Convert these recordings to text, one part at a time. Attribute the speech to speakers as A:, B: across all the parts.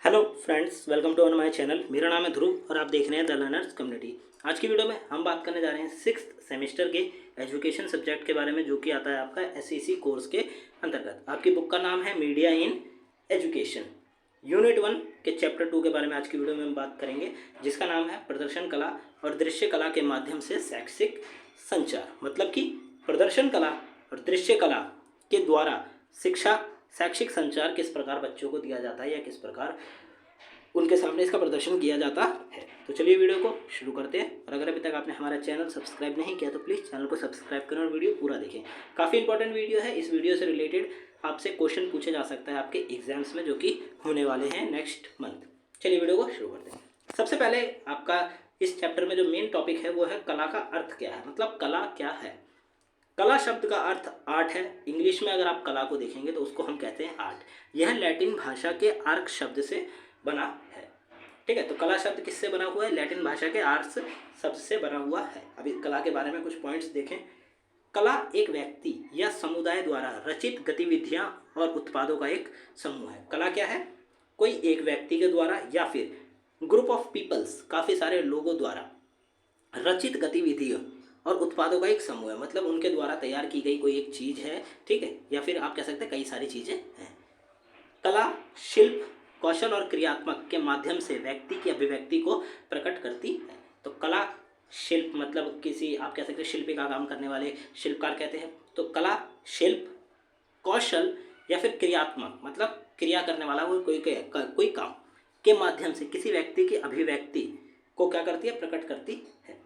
A: Hello friends, welcome to on my channel. मेरा नाम है ध्रुव और आप देख रहे हैं द लर्नर्स कम्युनिटी। आज की वीडियो में हम बात करने जा रहे हैं सिक्स सेमेस्टर के एजुकेशन सब्जेक्ट के बारे में, जो कि आता है आपका एसईसी कोर्स के अंतर्गत। आपकी बुक का नाम है मीडिया इन एजुकेशन। यूनिट 1 के चैप्टर 2 के बारे में आज की वीडियो में हम बात करेंगे, जिसका नाम है प्रदर्शन कला और दृश्य कला के माध्यम से शैक्षिक संचार। मतलब कि प्रदर्शन कला और दृश्य कला के द्वारा शिक्षा शैक्षिक संचार किस प्रकार बच्चों को दिया जाता है या किस प्रकार उनके सामने इसका प्रदर्शन किया जाता है। तो चलिए वीडियो को शुरू करते हैं। और अगर अभी तक आपने हमारा चैनल सब्सक्राइब नहीं किया तो प्लीज़ चैनल को सब्सक्राइब करें और वीडियो पूरा देखें। काफ़ी इंपॉर्टेंट वीडियो है। इस वीडियो से रिलेटेड आपसे क्वेश्चन पूछे जा सकता है आपके एग्जाम्स में, जो कि होने वाले हैं नेक्स्ट मंथ। चलिए वीडियो को शुरू करते हैं। सबसे पहले आपका इस चैप्टर में जो मेन टॉपिक है वो है कला का अर्थ क्या है, मतलब कला क्या है। कला शब्द का अर्थ आर्ट है। इंग्लिश में अगर आप कला को देखेंगे तो उसको हम कहते हैं आर्ट। यह लैटिन भाषा के आर्क शब्द से बना है। ठीक है, तो कला शब्द किससे बना हुआ है? लैटिन भाषा के आर्ट्स शब्द से बना हुआ है। अभी कला के बारे में कुछ पॉइंट्स देखें। कला एक व्यक्ति या समुदाय द्वारा रचित गतिविधियां और उत्पादों का एक समूह है। कला क्या है? कोई एक व्यक्ति के द्वारा या फिर ग्रुप ऑफ पीपल्स, काफ़ी सारे लोगों द्वारा रचित गतिविधियों और उत्पादों का एक समूह है। मतलब उनके द्वारा तैयार की गई कोई एक चीज़ है, ठीक है, या फिर आप कह सकते हैं कई सारी चीज़ें हैं। कला शिल्प, कौशल और क्रियात्मक के माध्यम से व्यक्ति की अभिव्यक्ति को प्रकट करती है। तो कला शिल्प मतलब किसी, आप कह सकते हैं शिल्पी का काम करने वाले शिल्पकार कहते हैं। तो कला शिल्प, कौशल या फिर क्रियात्मक मतलब क्रिया करने वाला वो कोई काम के माध्यम से किसी व्यक्ति की अभिव्यक्ति को क्या करती है? प्रकट करती है।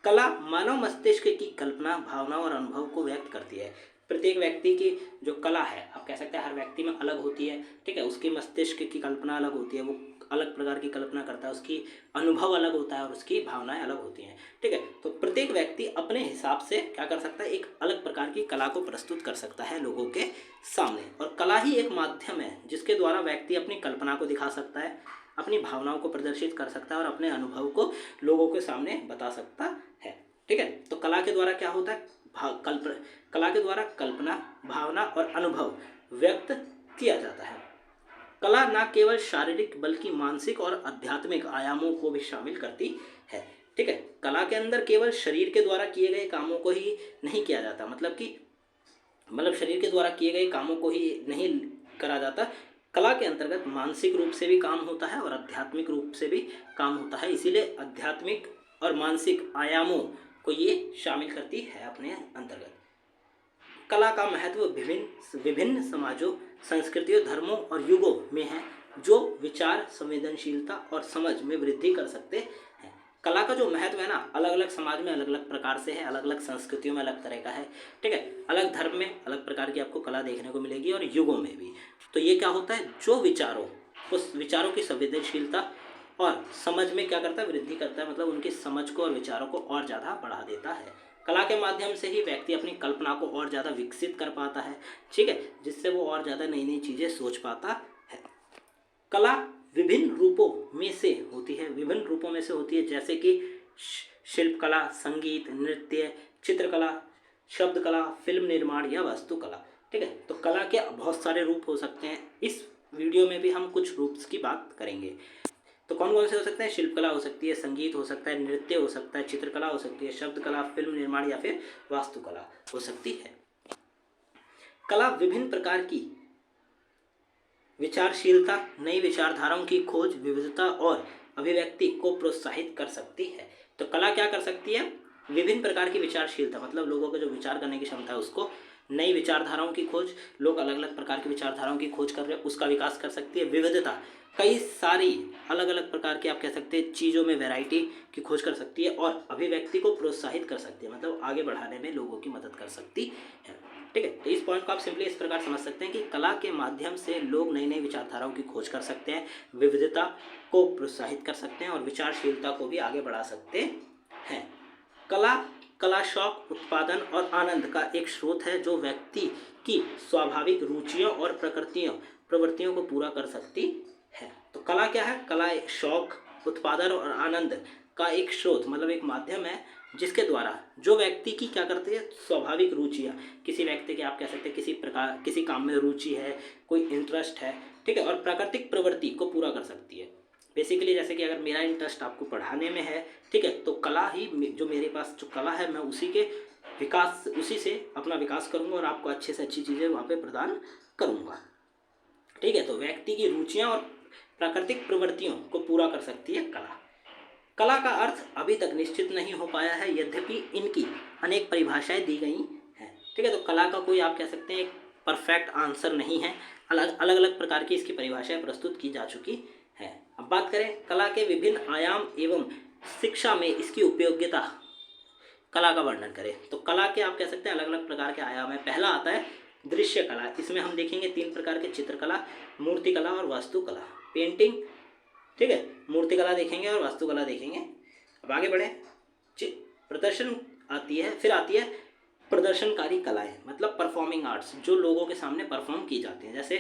A: कला मानव मस्तिष्क की कल्पना, भावना और अनुभव को व्यक्त करती है। प्रत्येक व्यक्ति की जो कला है, आप कह सकते हैं हर व्यक्ति में अलग होती है। ठीक है, उसकी मस्तिष्क की कल्पना अलग होती है, वो अलग प्रकार की कल्पना करता है, उसकी अनुभव अलग होता है और उसकी भावनाएं अलग होती हैं। ठीक है, तो प्रत्येक व्यक्ति अपने हिसाब से क्या कर सकता है? एक अलग प्रकार की कला को प्रस्तुत कर सकता है लोगों के सामने। और कला ही एक माध्यम है जिसके द्वारा व्यक्ति अपनी कल्पना को दिखा सकता है, अपनी भावनाओं को प्रदर्शित कर सकता है और अपने अनुभव को लोगों के सामने बता सकता है। ठीक है, तो कला के द्वारा क्या होता है? कला के द्वारा कल्पना, भावना और अनुभव व्यक्त किया जाता है। कला न केवल शारीरिक बल्कि मानसिक और आध्यात्मिक आयामों को भी शामिल करती है। ठीक है, कला के अंदर केवल शरीर के द्वारा किए गए कामों को ही नहीं किया जाता, मतलब शरीर के द्वारा किए गए कामों को ही नहीं करा जाता। कला के अंतर्गत मानसिक रूप से भी काम होता है और आध्यात्मिक रूप से भी काम होता है। इसीलिए आध्यात्मिक और मानसिक आयामों को ये शामिल करती है अपने अंतर्गत। कला का महत्व विभिन्न विभिन्न समाजों, संस्कृतियों, धर्मों और युगों में है, जो विचार, संवेदनशीलता और समझ में वृद्धि कर सकते हैं। कला का जो महत्व है ना, अलग अलग समाज में अलग अलग प्रकार से है, अलग अलग संस्कृतियों में अलग तरह का है। ठीक है, अलग धर्म में अलग प्रकार की आपको कला देखने को मिलेगी और युगों में भी। तो ये क्या होता है? जो विचारों, उस विचारों की संवेदनशीलता और समझ में क्या करता है? वृद्धि करता है। मतलब उनकी समझ को और विचारों को और ज़्यादा बढ़ा देता है। कला के माध्यम से ही व्यक्ति अपनी कल्पना को और ज़्यादा विकसित कर पाता है। ठीक है, जिससे वो और ज़्यादा नई नई चीज़ें सोच पाता है। कला विभिन्न रूपों में से होती है, जैसे कि शिल्प कला, संगीत, नृत्य, चित्रकला, शब्द कला, फिल्म निर्माण या वास्तुकला। ठीक है, तो कला के बहुत सारे रूप हो सकते हैं। इस वीडियो में भी हम कुछ रूप्स की बात करेंगे। तो कौन कौन से हो सकते हैं? शिल्प कला हो सकती है, संगीत हो सकता है, नृत्य हो सकता है, चित्रकला हो सकती है, शब्द कला, फिल्म निर्माण या फिर वास्तुकला हो सकती है। कला विभिन्न प्रकार की विचारशीलता, नई विचारधाराओं की खोज, विविधता और अभिव्यक्ति को प्रोत्साहित कर सकती है। तो कला क्या कर सकती है? विभिन्न प्रकार की विचारशीलता मतलब लोगों को जो विचार करने की क्षमता है उसको, नई विचारधाराओं की खोज, लोग अलग अलग प्रकार की विचारधाराओं की खोज कर रहे हैं उसका विकास कर सकती है। विविधता, कई सारी अलग अलग प्रकार की आप कह सकते हैं चीज़ों में वैरायटी की खोज कर सकती है। और अभिव्यक्ति को प्रोत्साहित कर सकती है, मतलब आगे बढ़ाने में लोगों की मदद कर सकती है। ठीक है, तो इस पॉइंट को आप सिंपली इस प्रकार समझ सकते हैं कि कला के माध्यम से लोग नई नई विचारधाराओं की खोज कर सकते हैं, विविधता को प्रोत्साहित कर सकते हैं और विचारशीलता को भी आगे बढ़ा सकते हैं। कला शौक, उत्पादन और आनंद का एक स्रोत है, जो व्यक्ति की स्वाभाविक रुचियों और प्रवृत्तियों को पूरा कर सकती है। तो कला क्या है? कला एक शौक, उत्पादन और आनंद का एक स्रोत मतलब एक माध्यम है, जिसके द्वारा जो व्यक्ति की क्या करती है? स्वाभाविक रुचियाँ, किसी व्यक्ति के आप कह सकते हैं किसी काम में रुचि है, कोई इंटरेस्ट है, ठीक है, और प्राकृतिक प्रवृत्ति को पूरा कर सकती है। बेसिकली जैसे कि अगर मेरा इंटरेस्ट आपको पढ़ाने में है, ठीक है, तो कला ही जो मेरे पास जो कला है मैं उसी के विकास, उसी से अपना विकास करूँगा और आपको अच्छे से अच्छी चीज़ें वहाँ पे प्रदान करूँगा। ठीक है, तो व्यक्ति की रुचियाँ और प्राकृतिक प्रवृत्तियों को पूरा कर सकती है कला। कला का अर्थ अभी तक निश्चित नहीं हो पाया है, यद्यपि इनकी अनेक परिभाषाएं दी गई हैं। ठीक है, तो कला का कोई आप कह सकते हैं एक परफेक्ट आंसर नहीं है, अलग अलग प्रकार की इसकी परिभाषाएं प्रस्तुत की जा चुकी है। अब बात करें कला के विभिन्न आयाम एवं शिक्षा में इसकी उपयोगिता, कला का वर्णन करें तो कला के आप कह सकते हैं अलग अलग प्रकार के आयाम है। पहला आता है दृश्य कला, इसमें हम देखेंगे 3 प्रकार के चित्रकला, मूर्तिकला और वास्तुकला। पेंटिंग, ठीक है, मूर्तिकला देखेंगे और वास्तुकला देखेंगे। अब आगे बढ़े, प्रदर्शन आती है, फिर आती है प्रदर्शनकारी कलाएं, मतलब परफॉर्मिंग आर्ट्स, जो लोगों के सामने परफॉर्म की जाती हैं, जैसे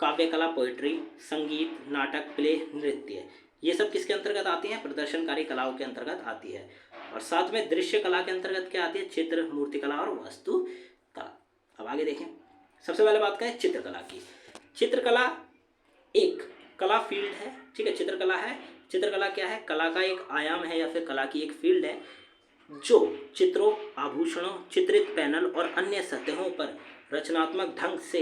A: काव्य कला, पोइट्री, संगीत, नाटक, प्ले, नृत्य, ये सब किसके अंतर्गत आती हैं? प्रदर्शनकारी कलाओं के अंतर्गत आती है। और साथ में दृश्य कला के अंतर्गत क्या आती है? चित्र, मूर्तिकला और वास्तुकला। अब आगे देखें, सबसे पहले बात करें चित्रकला की। चित्रकला एक कला फील्ड है, ठीक है, चित्रकला है। चित्रकला क्या है? कला का एक आयाम है या फिर कला की एक फील्ड है जो चित्रों, आभूषणों, चित्रित पैनल और अन्य सतहों पर रचनात्मक ढंग से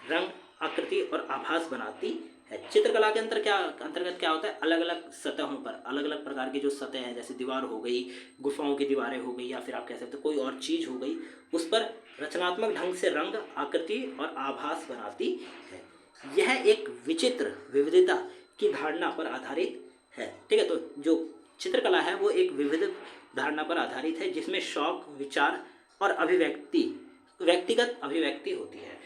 A: रंग, आकृति और आभास बनाती है। चित्रकला के अंतर्गत क्या होता है? अलग अलग सतहों पर, अलग अलग प्रकार की जो सतह हैं, जैसे दीवार हो गई, गुफाओं की दीवारें हो गई, या फिर आप कह सकते हो कोई और चीज़ हो गई, उस पर रचनात्मक ढंग से रंग, आकृति और आभास बनाती है। यह एक विचित्र विविधता की धारणा पर आधारित है। ठीक है, तो जो चित्रकला है वो एक विविध धारणा पर आधारित है, जिसमें शौक, विचार और व्यक्तिगत अभिव्यक्ति होती है।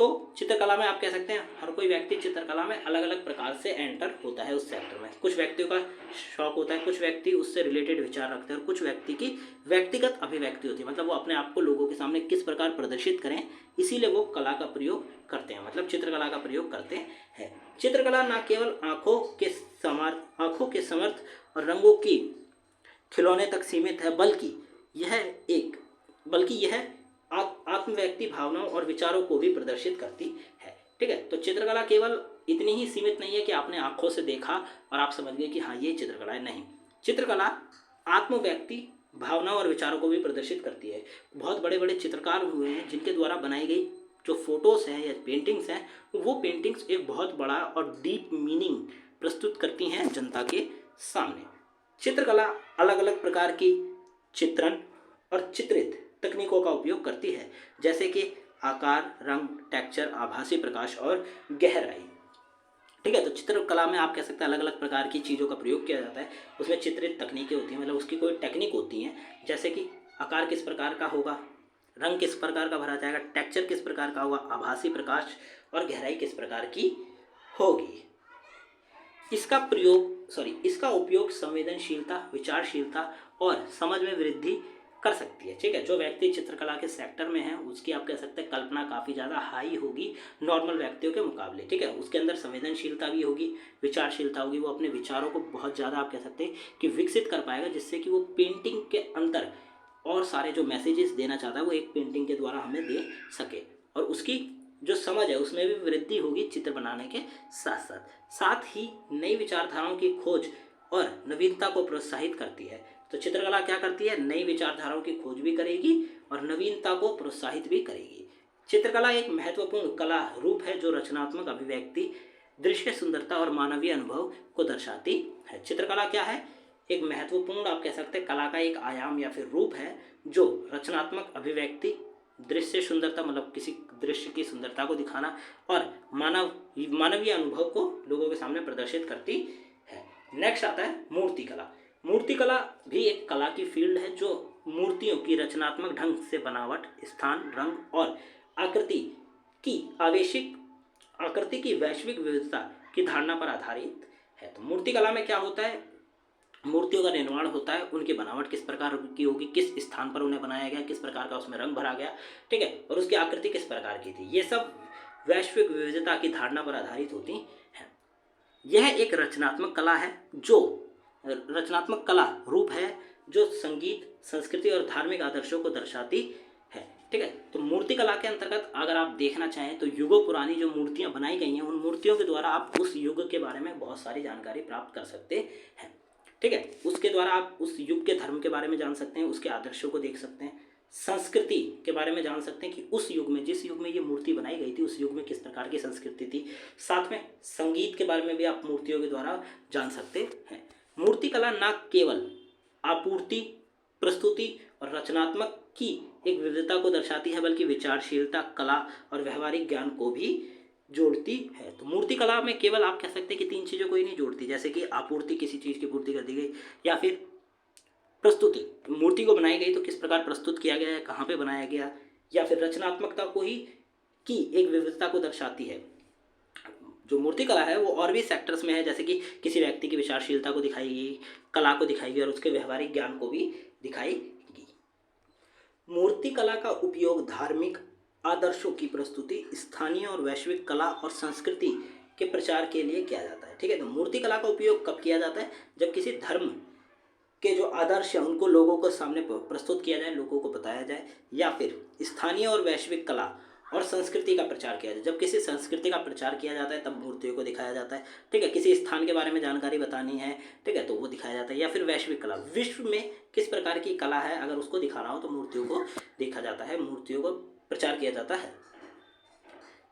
A: तो चित्रकला में आप कह सकते हैं हर कोई व्यक्ति चित्रकला में अलग अलग प्रकार से एंटर होता है उस सेक्टर में। कुछ व्यक्तियों का शौक होता है, कुछ व्यक्ति उससे रिलेटेड विचार रखते हैं, और कुछ व्यक्ति की व्यक्तिगत अभिव्यक्ति होती है, मतलब वो अपने आप को लोगों के सामने किस प्रकार प्रदर्शित करें, इसीलिए वो कला का प्रयोग करते हैं, मतलब चित्रकला का प्रयोग करते हैं। चित्रकला न केवल आँखों के समर्थ और रंगों की खिलौने तक सीमित है, बल्कि यह आत्मव्यक्ति भावनाओं और विचारों को भी प्रदर्शित करती है। ठीक है, तो चित्रकला केवल इतनी ही सीमित नहीं है कि आपने आंखों से देखा और आप समझ गए कि हाँ ये चित्रकला है, नहीं। चित्रकला आत्मव्यक्ति भावनाओं और विचारों को भी प्रदर्शित करती है। बहुत बड़े बड़े चित्रकार हुए हैं जिनके द्वारा बनाई गई जो फोटोज़ हैं या पेंटिंग्स हैं, वो पेंटिंग्स एक बहुत बड़ा और डीप मीनिंग प्रस्तुत करती हैं जनता के सामने। चित्रकला अलग अलग प्रकार की चित्रण और चित्रित तकनीकों का उपयोग करती है, जैसे कि आकार, रंग, टेक्सचर, आभासी प्रकाश और गहराई। ठीक है, तो चित्रकला में आप कह सकते हैं अलग अलग प्रकार की चीज़ों का प्रयोग किया जाता है। उसमें चित्रित तकनीकें होती हैं, मतलब उसकी कोई टेक्निक होती हैं, जैसे कि आकार किस प्रकार का होगा, रंग किस प्रकार का भरा जाएगा, टेक्सचर किस प्रकार का होगा, आभासी प्रकाश और गहराई किस प्रकार की होगी। इसका उपयोग संवेदनशीलता, विचारशीलता और समझ में वृद्धि कर सकती है। ठीक है, जो व्यक्ति चित्रकला के सेक्टर में है उसकी आप कह सकते हैं कल्पना काफ़ी ज़्यादा हाई होगी नॉर्मल व्यक्तियों के मुकाबले। ठीक है, उसके अंदर संवेदनशीलता भी होगी, विचारशीलता होगी, वो अपने विचारों को बहुत ज़्यादा आप कह सकते हैं कि विकसित कर पाएगा, जिससे कि वो पेंटिंग के अंदर और सारे जो मैसेजेस देना चाहता है वो एक पेंटिंग के द्वारा हमें दे सके, और उसकी जो समझ है उसमें भी वृद्धि होगी चित्र बनाने के साथ ही नई विचारधाराओं की खोज और नवीनता को प्रोत्साहित करती है। तो चित्रकला क्या करती है? नई विचारधाराओं की खोज भी करेगी और नवीनता को प्रोत्साहित भी करेगी। चित्रकला एक महत्वपूर्ण कला रूप है जो रचनात्मक अभिव्यक्ति, दृश्य सुंदरता और मानवीय अनुभव को दर्शाती है। चित्रकला क्या है? एक महत्वपूर्ण आप कह सकते हैं कला का एक आयाम या फिर रूप है जो रचनात्मक अभिव्यक्ति, दृश्य सुंदरता मतलब किसी दृश्य की सुंदरता को दिखाना और मानवीय अनुभव को लोगों के सामने प्रदर्शित करती है। नेक्स्ट आता है मूर्तिकला। मूर्तिकला भी एक कला की फील्ड है जो मूर्तियों की रचनात्मक ढंग से बनावट, स्थान, रंग और आकृति की वैश्विक विविधता की धारणा पर आधारित है। तो मूर्तिकला में क्या होता है? मूर्तियों का निर्माण होता है, उनकी बनावट किस प्रकार की होगी, किस स्थान पर उन्हें बनाया गया, किस प्रकार का उसमें रंग भरा गया, ठीक है, और उसकी आकृति किस प्रकार की थी, ये सब वैश्विक विविधता की धारणा पर आधारित होती हैं। यह एक रचनात्मक कला रूप है जो संगीत, संस्कृति और धार्मिक आदर्शों को दर्शाती है। ठीक है। तो मूर्तिकला के अंतर्गत अगर आप देखना चाहें तो युगों पुरानी जो मूर्तियां बनाई गई हैं उन मूर्तियों के द्वारा आप उस युग के बारे में बहुत सारी जानकारी प्राप्त कर सकते हैं। ठीक है, उसके द्वारा आप उस युग के धर्म के बारे में जान सकते हैं, उसके आदर्शों को देख सकते हैं, संस्कृति के बारे में जान सकते हैं कि उस युग में, जिस युग में ये मूर्ति बनाई गई थी, उस युग में किस प्रकार की संस्कृति थी। साथ में संगीत के बारे में भी आप मूर्तियों के द्वारा जान सकते हैं। मूर्तिकला न केवल आपूर्ति, प्रस्तुति और रचनात्मक की एक विविधता को दर्शाती है बल्कि विचारशीलता, कला और व्यवहारिक ज्ञान को भी जोड़ती है। तो मूर्तिकला में केवल आप कह सकते हैं कि तीन चीज़ों को ही नहीं जोड़ती, जैसे कि आपूर्ति, किसी चीज़ की पूर्ति कर दी गई, या फिर प्रस्तुति, मूर्ति को बनाई गई तो किस प्रकार प्रस्तुत किया गया है, कहाँ पे बनाया गया, या फिर रचनात्मकता को ही की एक विविधता को दर्शाती है। जो मूर्तिकला है वो और भी सेक्टर्स में है, जैसे कि किसी व्यक्ति की विचारशीलता को दिखाएगी, कला को दिखाएगी और उसके व्यवहारिक ज्ञान को भी दिखाएगी। मूर्तिकला का उपयोग धार्मिक आदर्शों की प्रस्तुति, स्थानीय और वैश्विक कला और संस्कृति के प्रचार के लिए किया जाता है। ठीक है, तो मूर्तिकला का उपयोग कब किया जाता है? जब किसी धर्म के जो आदर्श हैं उनको लोगों को सामने प्रस्तुत किया जाए, लोगों को बताया जाए, या फिर स्थानीय और वैश्विक कला और संस्कृति का प्रचार किया जाए। जब किसी संस्कृति का प्रचार किया जाता है तब मूर्तियों को दिखाया जाता है। ठीक है, किसी स्थान के बारे में जानकारी बतानी है, ठीक है, तो वो दिखाया जाता है। या फिर वैश्विक कला, विश्व में किस प्रकार की कला है अगर उसको दिखाना हो तो मूर्तियों को देखा जाता है, मूर्तियों को प्रचार किया जाता है।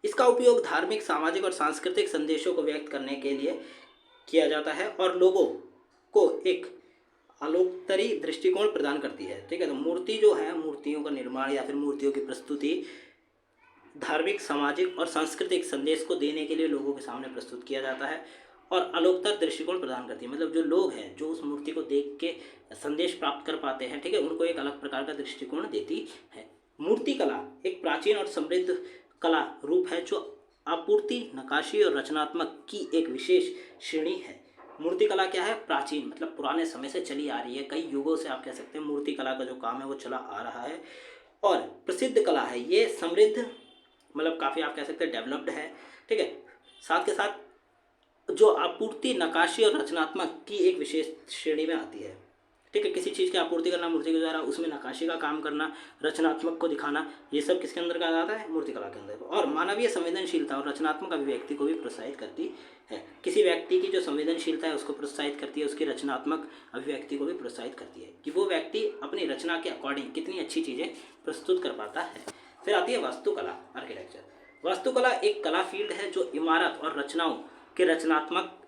A: इसका उपयोग धार्मिक, सामाजिक और सांस्कृतिक संदेशों को व्यक्त करने के लिए किया जाता है और लोगों को एक आलोकतरी दृष्टिकोण प्रदान करती है। ठीक है, तो मूर्ति जो है, मूर्तियों का निर्माण या फिर मूर्तियों की प्रस्तुति धार्मिक, सामाजिक और सांस्कृतिक संदेश को देने के लिए लोगों के सामने प्रस्तुत किया जाता है और आलोकतर दृष्टिकोण प्रदान करती है। मतलब जो लोग हैं जो उस मूर्ति को देख के संदेश प्राप्त कर पाते हैं, ठीक है, उनको एक अलग प्रकार का दृष्टिकोण देती है। मूर्ति कला एक प्राचीन और समृद्ध कला रूप है जो आपूर्ति, नक्काशी और रचनात्मक की एक विशेष श्रेणी है। मूर्ति कला क्या है? प्राचीन, मतलब पुराने समय से चली आ रही है, कई युगों से आप कह सकते हैं मूर्ति कला का जो काम है वो चला आ रहा है। और प्रसिद्ध कला है, ये समृद्ध, मतलब काफ़ी आप कह सकते हैं डेवलप्ड है। ठीक है, साथ के साथ जो आपूर्ति, नक्काशी और रचनात्मक की एक विशेष श्रेणी में आती है। ठीक है, किसी चीज़ की आपूर्ति करना मूर्ति के द्वारा, उसमें नक्काशी का काम करना, रचनात्मक को दिखाना, ये सब किसके अंदर का आता है? मूर्तिकला के अंदर। और मानवीय संवेदनशीलता और रचनात्मक अभिव्यक्ति को भी प्रोत्साहित करती है। किसी व्यक्ति की जो संवेदनशीलता है उसको प्रोत्साहित करती है, उसकी रचनात्मक अभिव्यक्ति को भी प्रोत्साहित करती है कि वो व्यक्ति अपनी रचना के अकॉर्डिंग कितनी अच्छी चीज़ें प्रस्तुत कर पाता है। फिर आती है वास्तुकला, आर्किटेक्चर। वास्तुकला एक कला फील्ड है जो इमारत और रचनाओं के रचनात्मक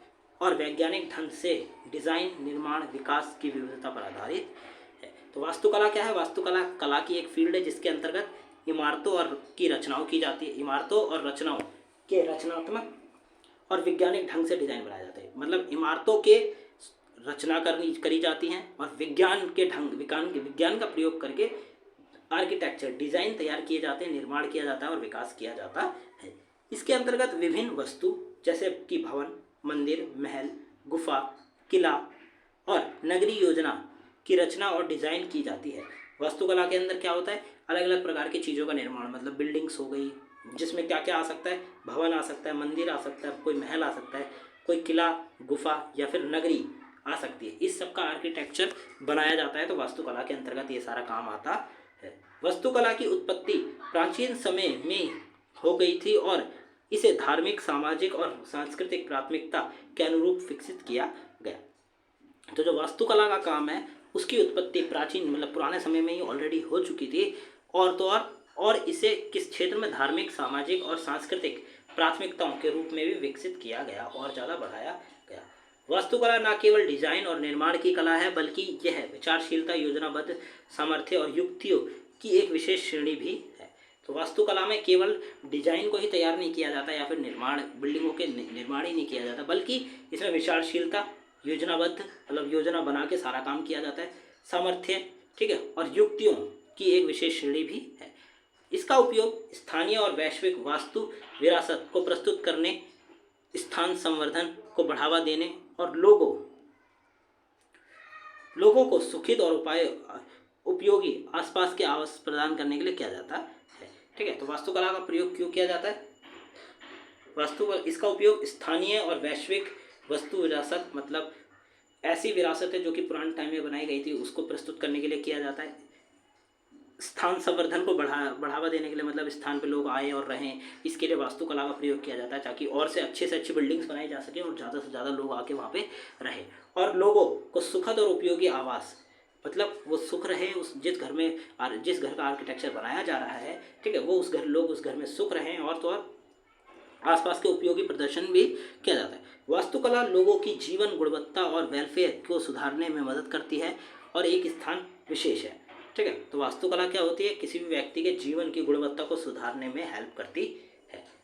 A: और वैज्ञानिक ढंग से डिज़ाइन, निर्माण, विकास की विविधता पर आधारित है। तो वास्तुकला क्या है? वास्तुकला कला की एक फील्ड है जिसके अंतर्गत इमारतों और की रचनाओं की जाती है। इमारतों और रचनाओं के रचनात्मक और वैज्ञानिक ढंग से डिज़ाइन बनाया जाता है। मतलब इमारतों के रचना करी जाती हैं और विज्ञान का प्रयोग करके आर्किटेक्चर, डिज़ाइन तैयार किए जाते हैं, निर्माण किया जाता है और विकास किया जाता है। इसके अंतर्गत विभिन्न वस्तु जैसे कि भवन, मंदिर, महल, गुफा, किला और नगरीय योजना की रचना और डिज़ाइन की जाती है। वास्तुकला के अंदर क्या होता है? अलग अलग प्रकार की चीज़ों का निर्माण, मतलब बिल्डिंग्स हो गई, जिसमें क्या क्या आ सकता है? भवन आ सकता है, मंदिर आ सकता है, कोई महल आ सकता है, कोई किला, गुफा या फिर नगरी आ सकती है। इस सब का आर्किटेक्चर बनाया जाता है, तो वास्तुकला के अंतर्गत ये सारा काम आता है। वास्तुकला की उत्पत्ति प्राचीन समय में हो गई थी और इसे धार्मिक, सामाजिक और सांस्कृतिक प्राथमिकता के अनुरूप विकसित किया गया। तो जो वास्तुकला का काम है उसकी उत्पत्ति प्राचीन, मतलब पुराने समय में ही ऑलरेडी हो चुकी थी, और इसे किस क्षेत्र में? धार्मिक, सामाजिक और सांस्कृतिक प्राथमिकताओं के रूप में भी विकसित किया गया और ज़्यादा बढ़ाया गया। वास्तुकला न केवल डिजाइन और निर्माण की कला है बल्कि यह विचारशीलता, योजनाबद्ध सामर्थ्य और युक्तियों की एक विशेष श्रेणी भी है। तो वास्तुकला में केवल डिजाइन को ही तैयार नहीं किया जाता या फिर निर्माण, बिल्डिंगों के निर्माण ही नहीं किया जाता, बल्कि इसमें विचारशीलता, योजनाबद्ध, मतलब योजना बना के सारा काम किया जाता है, सामर्थ्य, ठीक है, और युक्तियों की एक विशेष श्रेणी भी है। इसका उपयोग स्थानीय और वैश्विक वास्तु विरासत को प्रस्तुत करने, स्थान संवर्धन को बढ़ावा देने और लोगों को सुखद और उपयोगी आसपास के आवास प्रदान करने के लिए किया जाता है। ठीक है, तो वास्तुकला का प्रयोग क्यों किया जाता है? इसका उपयोग स्थानीय और वैश्विक वस्तु विरासत, मतलब ऐसी विरासत है जो कि पुराने टाइम में बनाई गई थी, उसको प्रस्तुत करने के लिए किया जाता है। स्थान संवर्धन को बढ़ावा देने के लिए, मतलब स्थान पे लोग आए और रहें, इसके लिए वास्तुकला का प्रयोग किया जाता है, ताकि और से अच्छी बिल्डिंग्स बनाई जा सके और ज़्यादा से ज़्यादा लोग आके वहाँ पे रहें और लोगों को सुखद और उपयोगी आवास, मतलब वो सुख रहे उस जिस घर में, जिस घर का आर्किटेक्चर बनाया जा रहा है, ठीक है, वो लोग उस घर में सुख रहें और तो और आसपास के उपयोगी प्रदर्शन भी किया जाता है। वास्तुकला लोगों की जीवन गुणवत्ता और वेलफेयर को सुधारने में मदद करती है और एक स्थान विशेष है, ठीक है। तो वास्तुकला क्या होती है, किसी भी व्यक्ति के जीवन की गुणवत्ता को सुधारने में हेल्प करती